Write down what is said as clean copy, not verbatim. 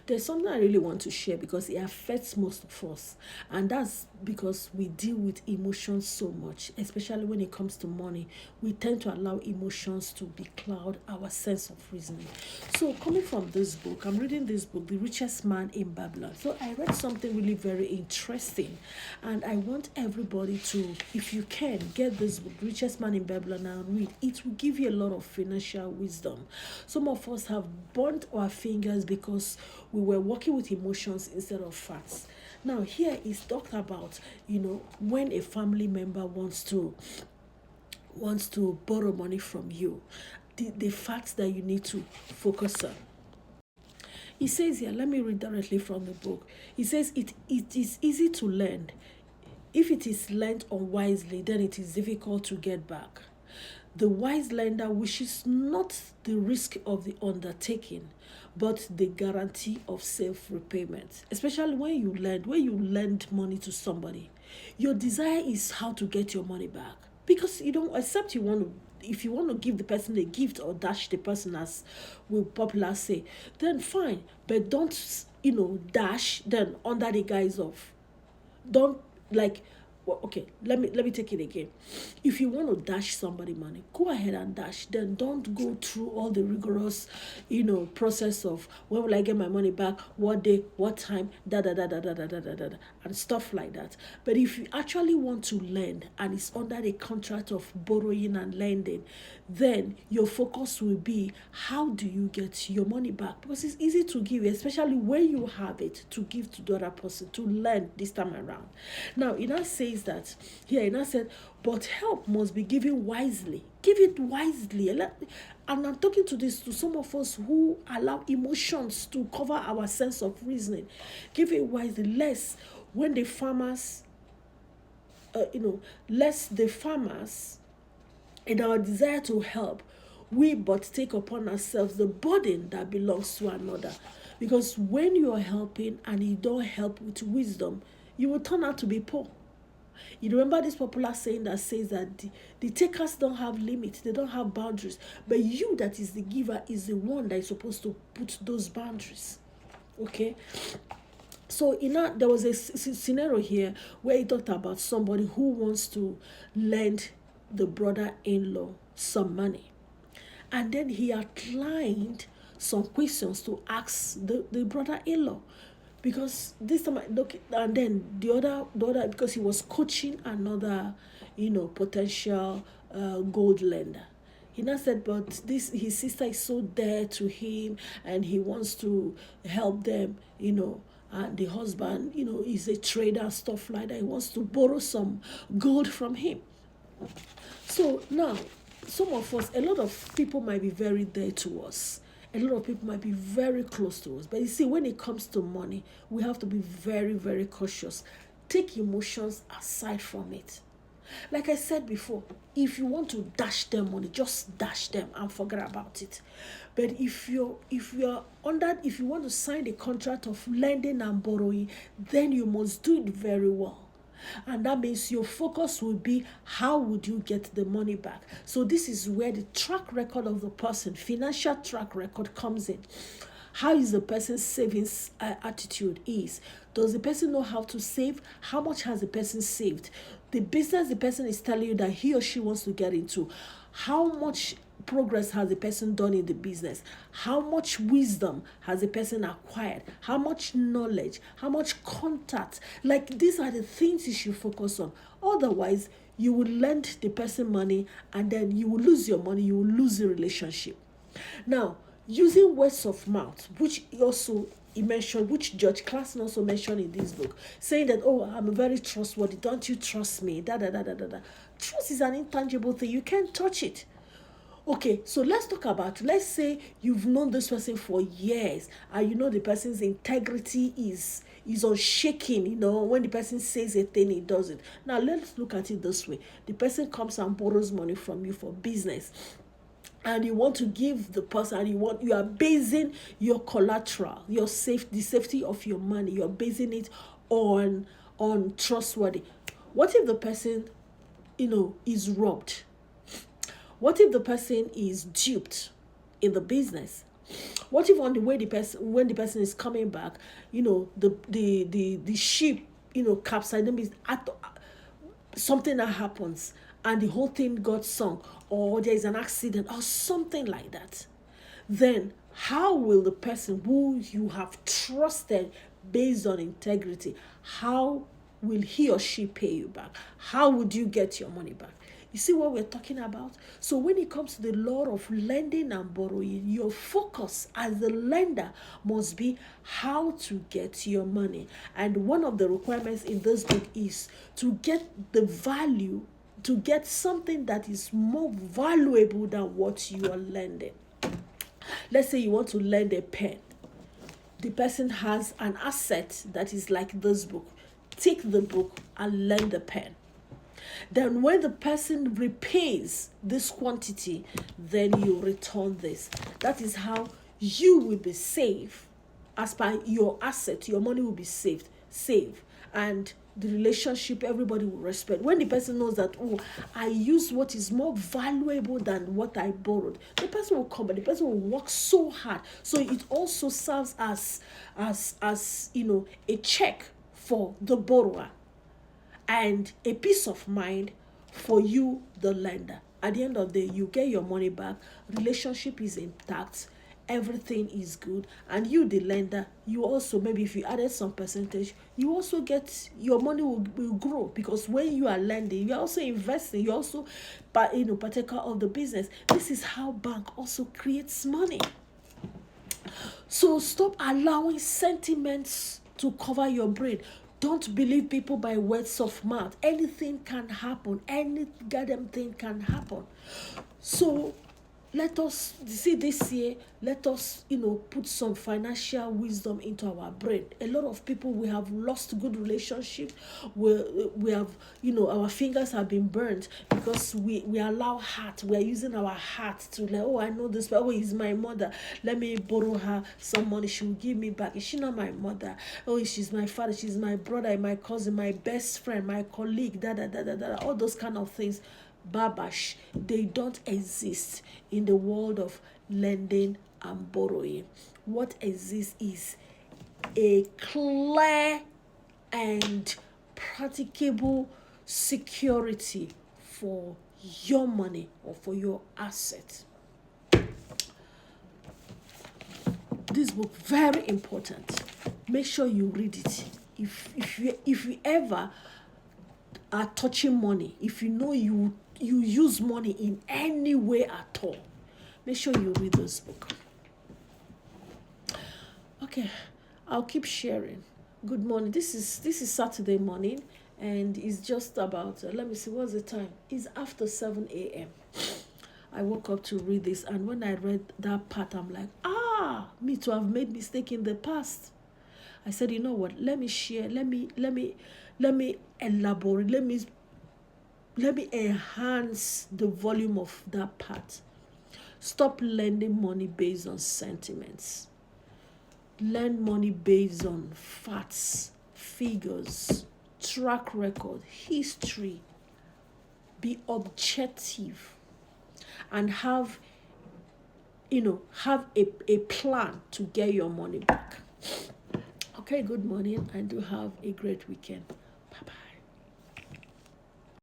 There's something I really want to share because it affects most of us, and that's because we deal with emotions so much, especially when it comes to money. We tend to allow emotions to becloud our sense of reasoning. So, coming from this book, I'm reading this book, The Richest Man in Babylon. So, I read something really very interesting, and I want everybody to, if you can, get this book, The Richest Man in Babylon, and read. It will give you a lot of financial wisdom. Some of us have burnt our fingers because we were working with emotions instead of facts. Now, here is talked about, when a family member wants to borrow money from you, the facts that you need to focus on. He says here, let me read directly from the book. He says it is easy to lend. If it is lent unwisely, then it is difficult to get back. The wise lender wishes not the risk of the undertaking, but the guarantee of self-repayment. Especially when you lend money to somebody, your desire is how to get your money back. Because you don't, except if you want to give the person a gift or dash the person, as we popular say, then fine. But don't, dash then under the guise of, don't, like, well, okay, let me take it again. If you want to dash somebody money, go ahead and dash. Then don't go through all the rigorous, process of when will I get my money back, what day, what time, da, and stuff like that. But if you actually want to lend and it's under the contract of borrowing and lending, then your focus will be how do you get your money back, because it's easy to give, especially when you have it, to give to the other person, to lend this time around. Now, it now says that here, it now said, but help must be given wisely. Give it wisely. And I'm talking to some of us who allow emotions to cover our sense of reasoning. Give it wisely, lest when the farmers, lest the farmers, in our desire to help, we but take upon ourselves the burden that belongs to another. Because when you are helping and you don't help with wisdom, you will turn out to be poor. You remember this popular saying that says that the takers don't have limits, they don't have boundaries, but you that is the giver is the one that is supposed to put those boundaries. Okay? So there was a scenario here where he talked about somebody who wants to lend the brother-in-law some money. And then he outlined some questions to ask the brother-in-law. Because this time, and then the other, because he was coaching another, potential gold lender. He now said, but his sister is so dear to him, and he wants to help them, and the husband, is a trader, stuff like that. He wants to borrow some gold from him. So now, some of us, a lot of people might be very dear to us. A lot of people might be very close to us. But you see, when it comes to money, we have to be very, very cautious. Take emotions aside from it. Like I said before, if you want to dash them money, just dash them and forget about it. But if you want to sign the contract of lending and borrowing, then you must do it very well. And that means your focus will be how would you get the money back. So this is where the track record of the person, financial track record, comes in. How is the person's savings attitude is? Does the person know how to save? How much has the person saved? The business the person is telling you that he or she wants to get into, how much progress has the person done in the business? How much wisdom has the person acquired? How much knowledge? How much contact? Like, these are the things you should focus on. Otherwise, you will lend the person money and then you will lose your money, you will lose the relationship. Now, using words of mouth, which also he mentioned, which George Clason also mentioned in this book, saying that, oh, I'm very trustworthy, don't you trust me? Trust is an intangible thing, you can't touch it. Okay, so let's say you've known this person for years and the person's integrity is unshaken, when the person says a thing, he does it. Now, let's look at it this way. The person comes and borrows money from you for business, and you want to give the person, and you are basing your collateral, the safety of your money, you're basing it on trustworthy. What if the person, is robbed? What if the person is duped in the business? What if on the way when the person is coming back, the ship, capsized, that means something that happens and the whole thing got sunk, or there is an accident or something like that, then how will the person who you have trusted based on integrity, how will he or she pay you back? How would you get your money back? You see what we're talking about? So when it comes to the law of lending and borrowing, your focus as the lender must be how to get your money. And one of the requirements in this book is to get the value, to get something that is more valuable than what you are lending. Let's say you want to lend a pen. The person has an asset that is like this book. Take the book and lend the pen. Then when the person repays this quantity, then you return this. That is how you will be safe. As per your asset, your money will be saved. And the relationship, everybody will respect. When the person knows that, oh, I use what is more valuable than what I borrowed, the person will come, but the person will work so hard. So it also serves as a check for the borrower and a peace of mind for you, the lender. At the end of the day, you get your money back, relationship is intact, everything is good, and you, the lender, you also, maybe if you added some percentage, you also get, your money will grow, because when you are lending, you're also investing, you're also partaker of the business. This is how bank also creates money. So stop allowing sentiments to cover your brain. Don't believe people by words of mouth. Anything can happen. Any goddamn thing can happen. So let us see this year, let us put some financial wisdom into our brain. A lot of people, we have lost good relationships. We have our fingers have been burned because we allow heart, we are using our heart to like, oh, I know this, oh, he's my mother, let me borrow her some money, she will give me back. Is she not my mother? Oh, she's my father, she's my brother, my cousin, my best friend, my colleague, all those kind of things. Babash, they don't exist in the world of lending and borrowing. What exists is a clear and practicable security for your money or for your asset. This book, very important. Make sure you read it. If you ever are touching money, if you know you use money in any way at all, make sure you read this book. Okay, I'll keep sharing. Good morning. This is Saturday morning, and it's just about let me see, what's the time? It's after 7 a.m. I woke up to read this, and when I read that part, I'm like, me too, I've made mistake in the past. I said, you know what, let me share, let me elaborate, let me enhance the volume of that part. Stop lending money based on sentiments. Lend money based on facts, figures, track record, history. Be objective and have a plan to get your money back. Okay, good morning, and do have a great weekend.